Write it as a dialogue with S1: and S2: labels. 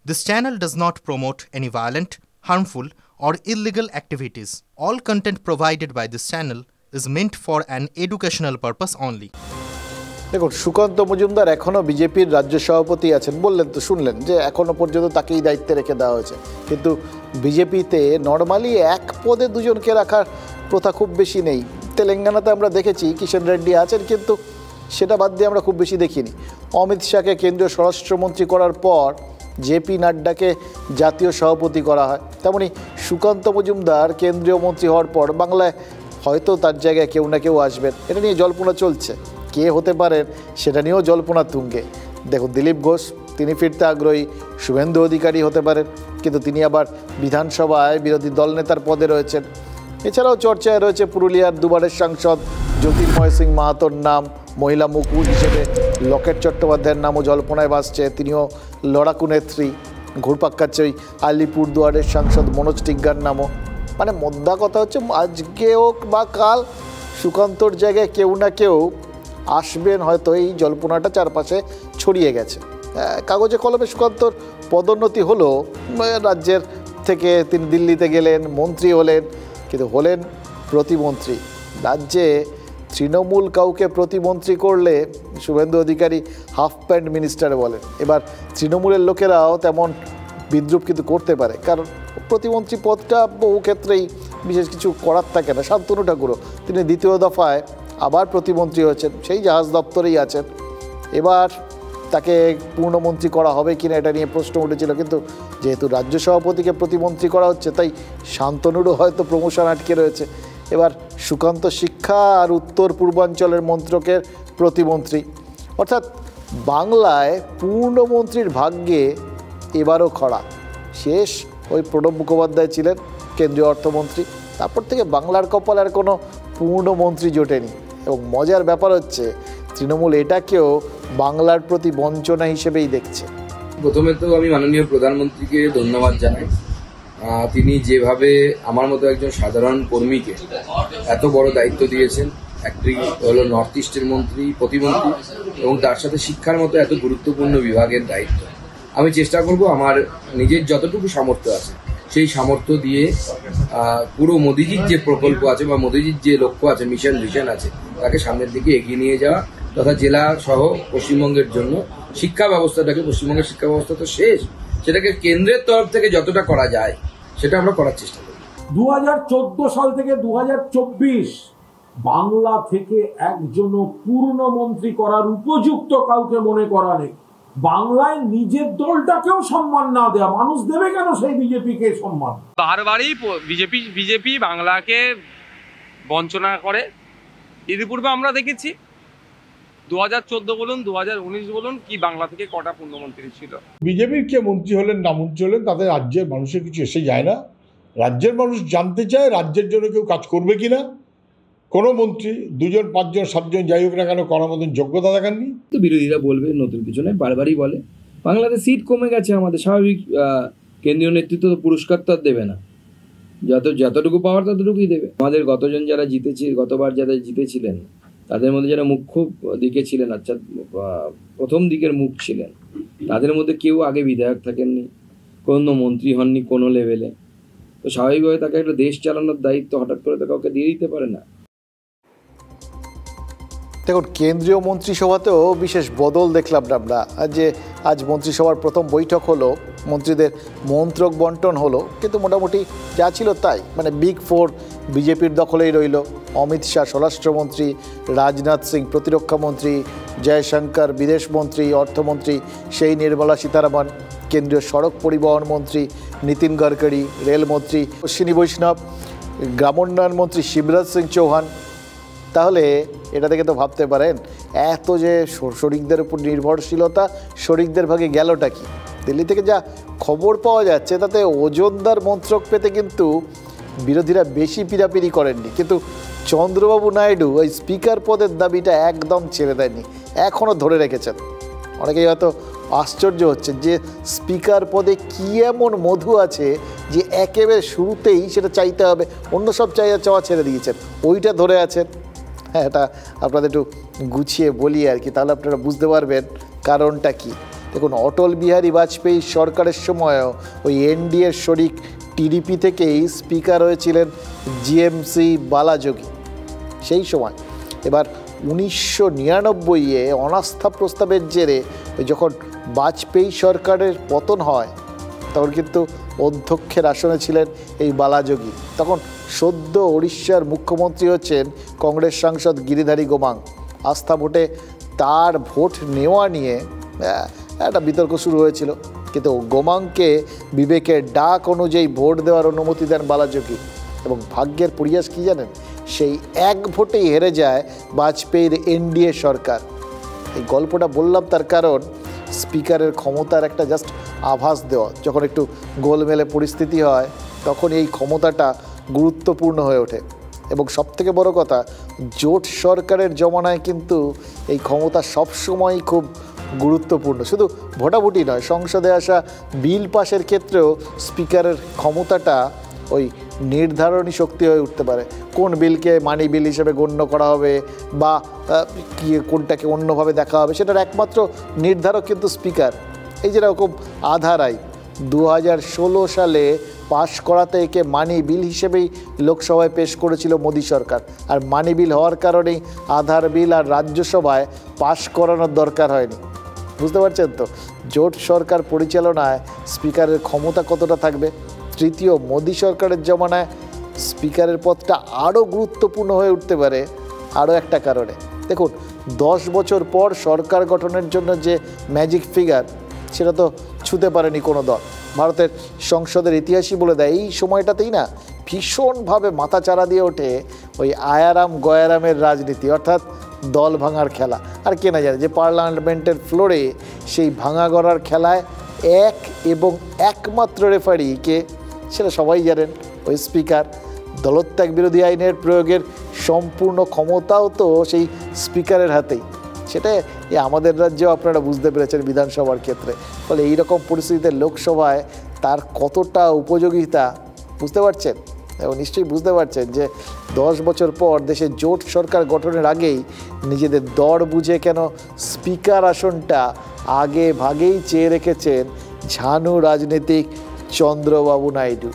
S1: This channel does not promote any violent, harmful, or illegal activities. All content provided by this channel is meant for an educational purpose only.
S2: দেখুন, সুকান্ত মজুমদার এখনও বিজেপির রাজ্য সভাপতি আছেন, বললেন তো, শুনলেন যে এখনও পর্যন্ত তাকেই দায়িত্বে রেখে দেওয়া হয়েছে। কিন্তু বিজেপিতে নর্মালি এক পদে দুজনকে রাখার প্রথা খুব বেশি নেই। তেলেঙ্গানাতে আমরা দেখেছি কিষেন রেড্ডি আছেন, কিন্তু সেটা বাদ দিয়ে আমরা খুব বেশি দেখিনি। অমিত শাহকে কেন্দ্রীয় স্বরাষ্ট্রমন্ত্রী করার পর জেপি নাড্ডাকে জাতীয় সভাপতি করা হয়। তেমনি সুকান্ত মজুমদার কেন্দ্রীয় মন্ত্রী হওয়ার পর বাংলায় হয়তো তার জায়গায় কেউ না কেউ আসবেন। এটা নিয়ে জল্পনা চলছে, কে হতে পারেন সেটা নিয়েও জল্পনা তুঙ্গে। দেখুন, দিলীপ ঘোষ তিনি ফিরতে আগ্রহী, শুভেন্দু অধিকারী হতে পারেন, কিন্তু তিনি আবার বিধানসভায় বিরোধী দলনেতার পদে রয়েছেন। এছাড়াও চর্চায় রয়েছে পুরুলিয়ার দুবারের সাংসদ জ্যোতির্ময় সিং মাহাতোর নাম, মহিলা মুখ হিসেবে লকেট চট্টোপাধ্যায়ের নামও জল্পনায় ভাসছে, তিনিও লড়াকু নেত্রী। ঘুরপাক খাচ্ছে ওই আলিপুরদুয়ারের সাংসদ মনোজ টিগ্গার নামও। মানে মোদ্দা কথা হচ্ছে, আজকে হোক বা কাল সুকান্তর জায়গায় কেউ না কেউ আসবেন, হয়তো এই জল্পনাটা চারপাশে ছড়িয়ে গেছে। কাগজে কলমে সুকান্তর পদোন্নতি হলো, রাজ্যের থেকে তিনি দিল্লিতে গেলেন, মন্ত্রী হলেন, কিন্তু হলেন প্রতিমন্ত্রী। রাজ্যে তৃণমূল কাউকে প্রতিমন্ত্রী করলে Suvendu Adhikari half pant minister বলেন। এবার তৃণমূলের লোকেরাও তেমন বিদ্রুপ কিন্তু করতে পারে, কারণ প্রতিমন্ত্রী পদটা বহু ক্ষেত্রেই বিশেষ কিছু করার থাকে না। শান্তনু ঠাকুরও তিনি দ্বিতীয় দফায় আবার প্রতিমন্ত্রী হয়েছেন, সেই জাহাজ দপ্তরেই আছেন। এবার তাকে পূর্ণমন্ত্রী করা হবে কিনা এটা নিয়ে প্রশ্ন উঠেছিল, কিন্তু যেহেতু রাজ্য সভাপতিকে প্রতিমন্ত্রী করা হচ্ছে, তাই শান্তনুরও হয়তো প্রমোশন আটকে রয়েছে। এবার সুকান্ত শিক্ষা আর উত্তর পূর্বাঞ্চলের মন্ত্রকের প্রতিমন্ত্রী, অর্থাৎ বাংলায় পূর্ণমন্ত্রীর ভাগ্যে এবারও খরা। শেষ ওই প্রণব মুখোপাধ্যায় ছিলেন কেন্দ্রীয় অর্থমন্ত্রী, তারপর থেকে বাংলার কপালে আর কোনো পূর্ণমন্ত্রী জোটেনি। এবং মজার ব্যাপার হচ্ছে, তৃণমূল এটাকেও বাংলার প্রতি বঞ্চনা হিসেবেই দেখছে।
S3: প্রথমে তো আমি মাননীয় প্রধানমন্ত্রীকে ধন্যবাদ জানাই। তিনি যেভাবে আমার মতো একজন সাধারণ কর্মীকে এত বড় দায়িত্ব দিয়েছেন, একটি হলো নর্থ ইস্টের মন্ত্রী, প্রতিমন্ত্রী, এবং তার সাথে শিক্ষার মতো এত গুরুত্বপূর্ণ বিভাগের দায়িত্ব। আমি চেষ্টা করব আমার নিজের যতটুকু সামর্থ্য আছে সেই সামর্থ্য দিয়ে পুরো মোদিজির যে প্রকল্প আছে বা মোদিজির যে লক্ষ্য আছে, মিশন ভিশন আছে, তাকে সামনের দিকে এগিয়ে নিয়ে যাওয়া, তথা জেলা সহ পশ্চিমবঙ্গের জন্য শিক্ষা ব্যবস্থাটাকে, পশ্চিমবঙ্গের শিক্ষা ব্যবস্থা তো শেষ, সেটাকে কেন্দ্রের তরফ থেকে যতটা করা যায় সেটা আমরা করার চেষ্টা করি।
S4: 2014 সাল থেকে 2024 বাংলা থেকে একজনও পূর্ণমন্ত্রী করার উপযুক্ত কাউকে মনে করা নেই। বাংলায় নিজের দলটাকেও সম্মান না দেয়া, মানুষ দেবে কেন সেই বিজেপিকে সম্মান?
S5: বারবারই বিজেপি বাংলাকে বঞ্চনা করে। ইতিপূর্বে আমরা দেখেছি 2014 বলুন, 2019 বলুন, কি বাংলা থেকে কটা পূর্ণমন্ত্রী ছিল।
S6: বিজেপির কে মন্ত্রী হলেন না মন্ত্রী হলেন তাতে রাজ্যের মানুষের কিছু এসে যায় না। রাজ্যের মানুষ জানতে চায় রাজ্যের জন্য কেউ কাজ করবে কিনা। কোনো মন্ত্রী 2জন 5জন 7জন যাই হোক না কেন করার মতন যোগ্যতা দেখাননি।
S3: তো বিরোধীরা বলবে নতুন কিছু নয়, বারবারই বলে বাংলাতে সিট কমে গেছে। আমাদের স্বাভাবিক, কেন্দ্রীয় নেতৃত্ব তো পুরস্কার তো আর দেবে না, যতটুকু পাওয়ার ততটুকুই দেবে। আমাদের গতজন যারা গতবার যারা জিতেছিলেন, তাদের মধ্যে যারা মুখ্য দিকে ছিলেন, আচ্ছা প্রথম দিকের মুখ ছিলেন, তাদের মধ্যে কেউ আগে বিধায়ক থাকেননি, কোনো মন্ত্রী হননি কোনো লেভেলে। তো স্বাভাবিকভাবে তাকে একটা দেশ চালানোর দায়িত্ব হঠাৎ করে তো কাউকে দিয়ে দিতে পারে না।
S2: দেখুন, কেন্দ্রীয় মন্ত্রিসভাতেও বিশেষ বদল দেখলাম আমরা। আজ মন্ত্রিসভার প্রথম বৈঠক হলো, মন্ত্রীদের মন্ত্রক বন্টন হলো, কিন্তু মোটামুটি যা ছিল তাই। মানে বিগ ফোর বিজেপির দখলেই রইল। অমিত শাহ স্বরাষ্ট্রমন্ত্রী, রাজনাথ সিং প্রতিরক্ষামন্ত্রী, জয়শঙ্কর বিদেশমন্ত্রী, অর্থমন্ত্রী সেই নির্মলা সীতারামন, কেন্দ্রীয় সড়ক পরিবহন মন্ত্রী নীতিন গডকরি, রেলমন্ত্রী অশ্বিনী বৈষ্ণব, গ্রামোন্নয়ন মন্ত্রী শিবরাজ সিং চৌহান। তাহলে এটা থেকে তো ভাবতে পারেন, এত যে শরিকদের উপর নির্ভরশীলতা, শরিকদের ভাগে গেলটা কি? দিল্লি থেকে যা খবর পাওয়া যাচ্ছে তাতে ওজনদার মন্ত্রক পেতে কিন্তু বিরোধীরা বেশি পিড়াপিড়ি করেননি, কিন্তু চন্দ্রবাবু নাইডু ওই স্পিকার পদের দাবিটা একদম ছেড়ে দেয়নি, এখনও ধরে রেখেছেন। অনেকেই হয়তো আশ্চর্য হচ্ছে যে স্পিকার পদে কী এমন মধু আছে যে একেবারে শুরুতেই সেটা চাইতে হবে, অন্য সব চাওয়া ছেড়ে দিয়েছেন, ওইটা ধরে আছেন। হ্যাঁ, এটা আপনাদের একটু গুছিয়ে বলি আর কি, তাহলে আপনারা বুঝতে পারবেন কারণটা কি। দেখুন, অটল বিহারী বাজপেয়ী সরকারের সময়ও ওই এনডিএর শরিক টিডিপি থেকেই স্পিকার হয়েছিলেন জিএমসি বালাযোগী সেই সময়। এবার 1999-এ অনাস্থা প্রস্তাবের জেরে যখন বাজপেয়ী সরকারের পতন হয় তখন কিন্তু অধ্যক্ষের আসনে ছিলেন এই বালাযোগী। তখন সদ্য ওড়িশার মুখ্যমন্ত্রী হচ্ছেন কংগ্রেস সাংসদ গিরিধারী গোমাং। আস্থা ভোটে তার ভোট নেওয়া নিয়ে একটা বিতর্ক শুরু হয়েছিল, কিন্তু গোমাংকে বিবেকের ডাক অনুযায়ী ভোট দেওয়ার অনুমতি দেন বালাযোগী। এবং ভাগ্যের পরিহাস কী জানেন, সেই এক ভোটেই হেরে যায় বাজপেয়ীর এনডিএ সরকার। এই গল্পটা বললাম তার কারণ স্পিকারের ক্ষমতার একটা জাস্ট আভাস দেওয়া। যখন একটু গোলমেলে পরিস্থিতি হয় তখন এই ক্ষমতাটা গুরুত্বপূর্ণ হয়ে ওঠে। এবং সবথেকে বড় কথা, জোট সরকারের জমানায় কিন্তু এই ক্ষমতা সবসময়ই খুব গুরুত্বপূর্ণ। শুধু ভোটাভুটি নয়, সংসদে আসা বিল পাশের ক্ষেত্রেও স্পিকারের ক্ষমতাটা ওই নির্ধারণী শক্তি হয়ে উঠতে পারে। কোন বিলকে মানি বিল হিসেবে গণ্য করা হবে বা কোনটাকে অন্যভাবে দেখা হবে, সেটার একমাত্র নির্ধারক কিন্তু স্পিকার। এই যেরকম আধার আইন 2016 সালে পাশ করাতে একে মানি বিল হিসেবেই লোকসভায় পেশ করেছিল মোদী সরকার। আর মানি বিল হওয়ার কারণেই আধার বিল আর রাজ্যসভায় পাশ করানোর দরকার হয়নি। বুঝতে পারছেন তো জোট সরকার পরিচালনায় স্পিকারের ক্ষমতা কতটা থাকবে। তৃতীয় মোদী সরকারের জমানায় স্পিকারের পদটা আরও গুরুত্বপূর্ণ হয়ে উঠতে পারে আরও একটা কারণে। দেখুন, 10 বছর পর সরকার গঠনের জন্য যে ম্যাজিক ফিগার, সেটা তো ছুঁতে পারেনি কোনো দল। ভারতের সংসদের ইতিহাসই বলে দেয় এই সময়টাতেই না ভীষণভাবে মাথাচাড়া দিয়ে ওঠে ওই আয়ারাম গয়ারামের রাজনীতি, অর্থাৎ দল ভাঙার খেলা। আর কে না জানে যে পার্লামেন্টের ফ্লোরে সেই ভাঙা গড়ার খেলায় এক এবং একমাত্র রেফারি কে, সেটা সবাই জানেন, ওই স্পিকার। দলত্যাগ বিরোধী আইনের প্রয়োগের সম্পূর্ণ ক্ষমতাও তো সেই স্পিকারের হাতেই। সেটা আমাদের রাজ্যেও আপনারা বুঝতে পেরেছেন বিধানসভার ক্ষেত্রে। ফলে এইরকম পরিস্থিতিতে লোকসভায় তার কতটা উপযোগিতা বুঝতে পারছেন, এবং নিশ্চয়ই বুঝতে পারছেন যে 10 বছর পর দেশে জোট সরকার গঠনের আগেই নিজেদের দর বুঝে কেন স্পিকার আসনটা আগে ভাগেই চেয়ে রেখেছেন ঝানু রাজনীতিক চন্দ্রবাবু নাইডু।